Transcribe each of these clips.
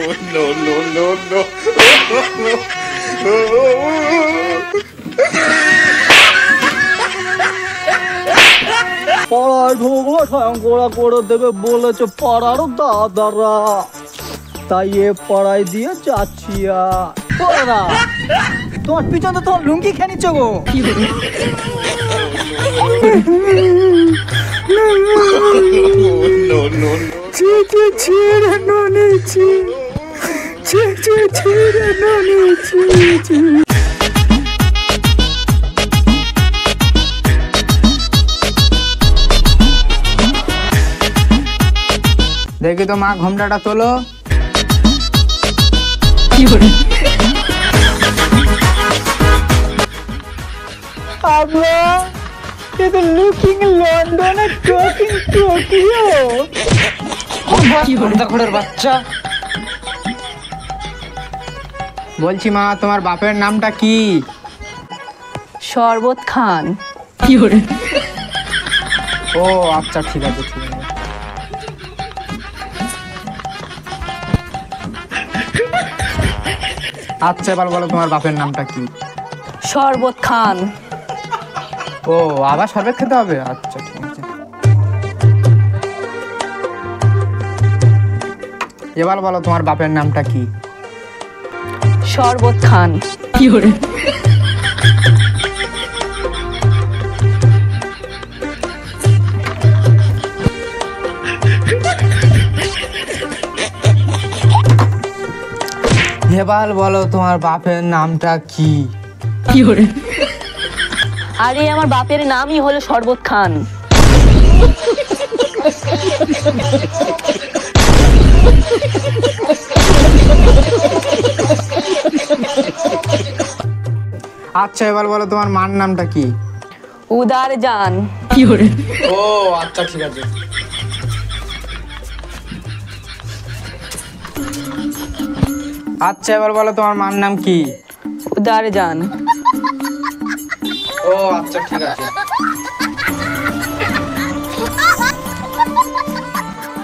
no, no, no, no. পাড়ায় ঢুকলো ঠ্যাঙ্গোড়া করে দেবে বলেছে পাড়ার দাদারা, তাই এ পাড়ায় দিয়ে যাচ্ছি। তোমার পিছন তো তোমার লুঙ্গি খেয়ে নিচ্ছ গো। No, no, no. দেখি তো মা ঘোমটাটা তোলো। বাচ্চা বলছি মা তোমার বাপের নামটা কি? শরবত খান। ও আচ্ছা ঠিক আছে ঠিক আছে। আচ্ছা এবার বলো তোমার বাপের নামটা কি? শরবত খান। ও আবার শরবত খেতে হবে? আচ্ছা ঠিক আছে। এবার বলো তোমার বাপের নামটা কি? শরবত খান। এবার বলো তোমার বাপের নামটা কি? আরে আমার বাপের নামই হলো শরবত খান। আচ্ছা এবার বলো তোমার মার নামটা কি? উদার জান। ও আচ্ছা ঠিক আছে। আচ্ছা এবার বলো তোমার মার নাম কি? উদার জান। ও আচ্ছা ঠিক আছে।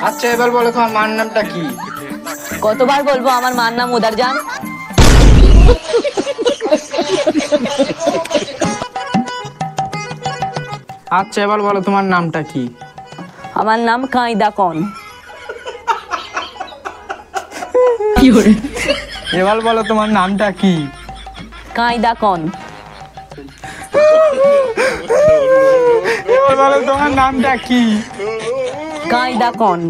আচ্ছা এবার বলো তোমার মার নামটা কি? কতবার বলবো আমার মার নাম উদার জান? আচ্ছা এবার বলো তোমার নামটা কি? আমার নাম কায়দা কন। এবার বলো তোমার নামটা কি? কায়দা কন। এবার বলো তোমার নামটা কি? কায়দা কন।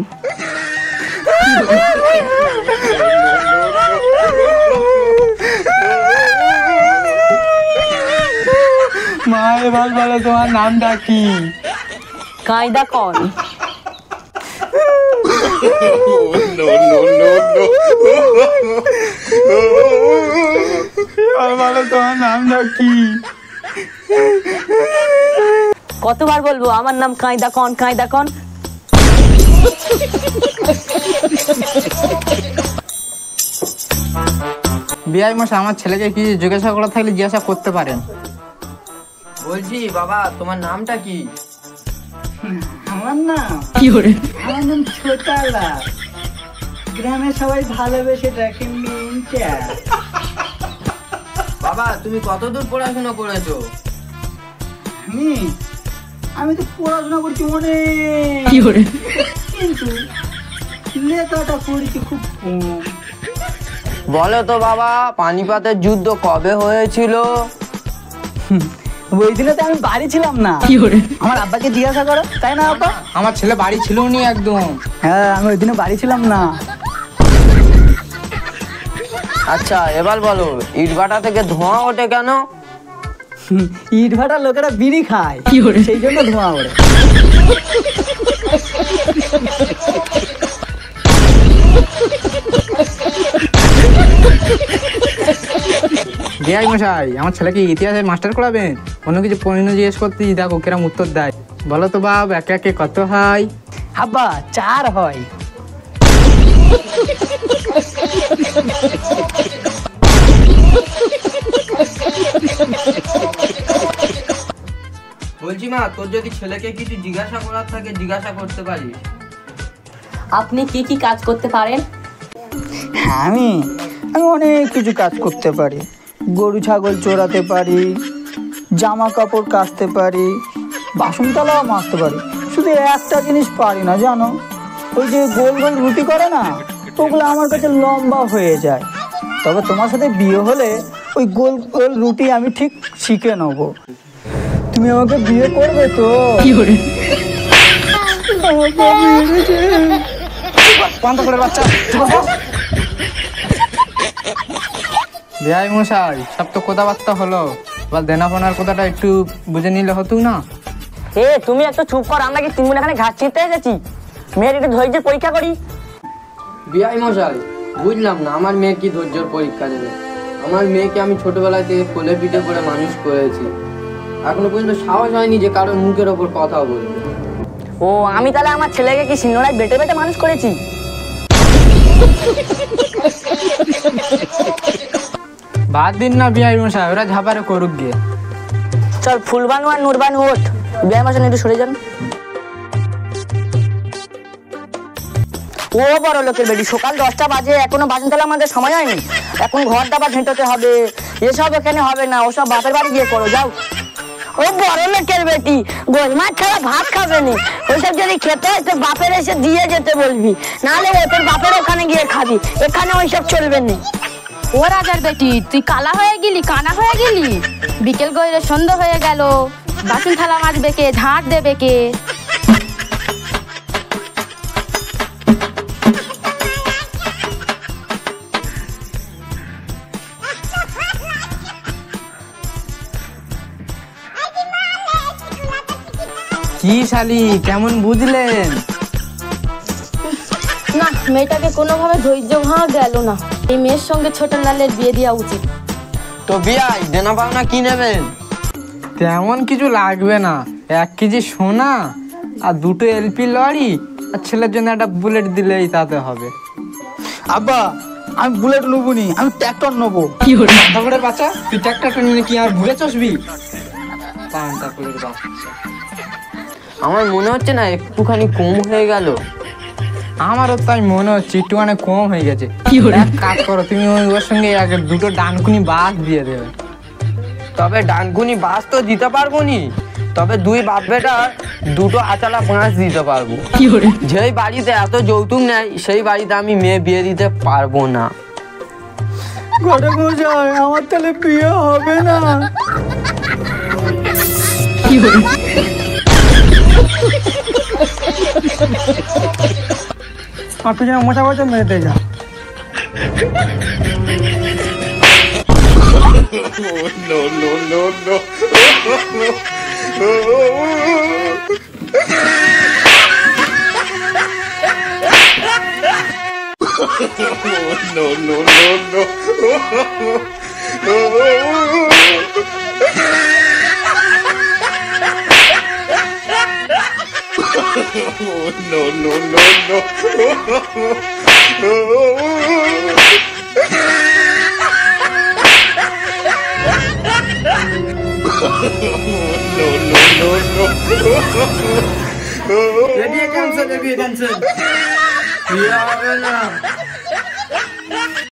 মা এবার বলো তোমার নামটা কি? কায়দা কন। No, no, no, no. এবার বলো তোমার নামটা কি? কতবার বলবো আমার নাম কায়দা কন কায়দা কন? বিআই মশাই আমার ছেলেকে কি জিজ্ঞাসা করা থাকলে জিজ্ঞাসা করতে পারেন। বলছি বাবা তোমার নামটা কি? আমার নাম ছোটালা, গ্রামে সবাই ভালোবেসে ডাকে মিন্টা। বাবা তুমি কতদূর পড়াশোনা করেছো? আমি তো পড়াশোনা করছি অনেক, কিন্তু লেখাটা করেছি খুব কম। বলো তো বাবা পানিপথের যুদ্ধ কবে হয়েছিল? ওই দিনে তো আমি বাড়ি ছিলাম না। আমার আব্বাকে জিজ্ঞাসা করো, তাই না আব্বা? আমার ছেলে বাড়ি ছিল নি একদম। হ্যাঁ আমি ওই দিনে বাড়ি ছিলাম না। আচ্ছা এবার বলো ইটভাটা থেকে ধোঁয়া ওঠে কেন? ইট ভাটার লোকেরা বিড়ি খায়, সেই জন্য ধোঁয়া ওঠে। বিআই মশাই আমার ছেলেকে ইতিহাসের মাস্টার করাবেন? অন্য কিছু প্রশ্ন জিজ্ঞেস করতে দেখো কেরম উত্তর দেয়। বলো তো বাপ একে একে কত হয়? আব্বা 4 হয়। বলছি মা তোর যদি ছেলেকে কিছু জিজ্ঞাসা করার থাকে জিজ্ঞাসা করতে পারিস। আপনি কি কি কাজ করতে পারেন? আমি অনেক কিছু কাজ করতে পারি। গরু ছাগল চড়াতে পারি, জামা কাপড় কাচতে পারি, বাসন থালাও মাজতে পারি। শুধু একটা জিনিস পারি না জানো, ওই যে গোল গোল রুটি করে না, ওগুলো আমার কাছে লম্বা হয়ে যায়। তবে তোমার সাথে বিয়ে হলে ওই গোল গোল রুটি আমি ঠিক শিখে নেবো। তুমি আমাকে বিয়ে করবে তো? বাচ্চা বিয়াই মশাই, সব তো কথাবার্তা হলো, এবার দেনাপনার কথাটা একটু বুঝে নিলে হতো না? তুমি একটু চুপ কর, আমরা কি 3 জন এখানে ঘাস ছিঁড়তে এসেছি? মেয়ের একটু ধৈর্যের পরীক্ষা করি। বিয়াই মশাই, বুঝলাম না আমার মেয়ে কি ধৈর্যের পরীক্ষা দেবে। আমার মেয়েকে আমি ছোটবেলা থেকে কোলে পিঠে করে মানুষ করেছি, এখনো পর্যন্ত সাহস হয়নি যে কারোর মুখের ওপর কথা বলবে। ও, আমি তাহলে আমার ছেলেকে কি সিংহরায় বেটে বেটে মানুষ করেছি? বাদ দিন না বিয়াই মশাই, ওরা ঝাপারে করুক গিয়ে। চল ফুলবানু আর নুরবানু ওঠ, বিয়ে মাসে একটু সরে যান। ও বড় লোকের বেটি, সকাল 10টা বাজে, এখনো বাসন তাহলে আমাদের সময় হয়নি। এখন ঘর দাবার ঝেঁটোতে হবে, এসব এখানে হবে না, ওসব বাপের বাড়ি গিয়ে করো, যাও। ও বড় লোকের বেটি, গোল মাছ ছাড়া ভাত খাবে নি, ওইসব যদি খেতে হয় তো বাপের এসে দিয়ে যেতে বলবি, নাহলে ও তোর বাপের ওখানে গিয়ে খাবি, এখানে ওইসব চলবে না। ও রাজার বেটি, তুই কালা হয়ে গেলি, কানা হয়ে গেলি। বিকেল গইলে সন্ধ্যা হয়ে গেল, বাসন থালা মাজবে কে, ঝাঁট দেবে কে? কি শালি, কেমন বুঝলেন? না, মেয়েটাকে কোনোভাবে ধৈর্য ভাঙা গেল না। এই মেয়ের সঙ্গে ছোট লালের বিয়ে দেওয়া উচিত। তো বিয়াই, দেনা পাওনা কি নেবেন? তেমন কিছু লাগবে না, 1 কেজি সোনা আর 2টো এলপি লরি, আর ছেলের জন্য একটা বুলেট দিলেই তাতে হবে। আব্বা, আমি বুলেট নেবো নি, আমি ট্র্যাক্টর নেবো। ঠাকুরের বাচ্চা, তুই ট্র্যাক্টরটা নিলে কি আর ভুলে চসবি? ঠাকুরের বাচ্চা, আমার মনে হচ্ছে না একটুখানি কম হয়ে গেল। আমারও তাই মনে হচ্ছে একটুখানি কম হয়ে গেছে। এক কাজ করো, তুমি ওর সঙ্গে 2টো ডানকুনি বাস দিয়ে দেবে। তবে ডানকুনি বাস তো দিতে পারবো নি, তবে 2 বাপ বেটা 2টো আচালা বাঁশ দিতে পারবো। যেই বাড়িতে এত যৌতুক নেয় সেই বাড়িতে আমি মেয়ে বিয়ে দিতে পারবো না। ঘটক মশাই, আমার তাহলে বিয়ে হবে না। আর তুই যেন মশা বলছে মেরে দিয়ে যা। No, no, no, no. No, no, no, no. No, no, no, no. No, no, no, no. Ready cancel, ready cancel. বিয়ে হবে না।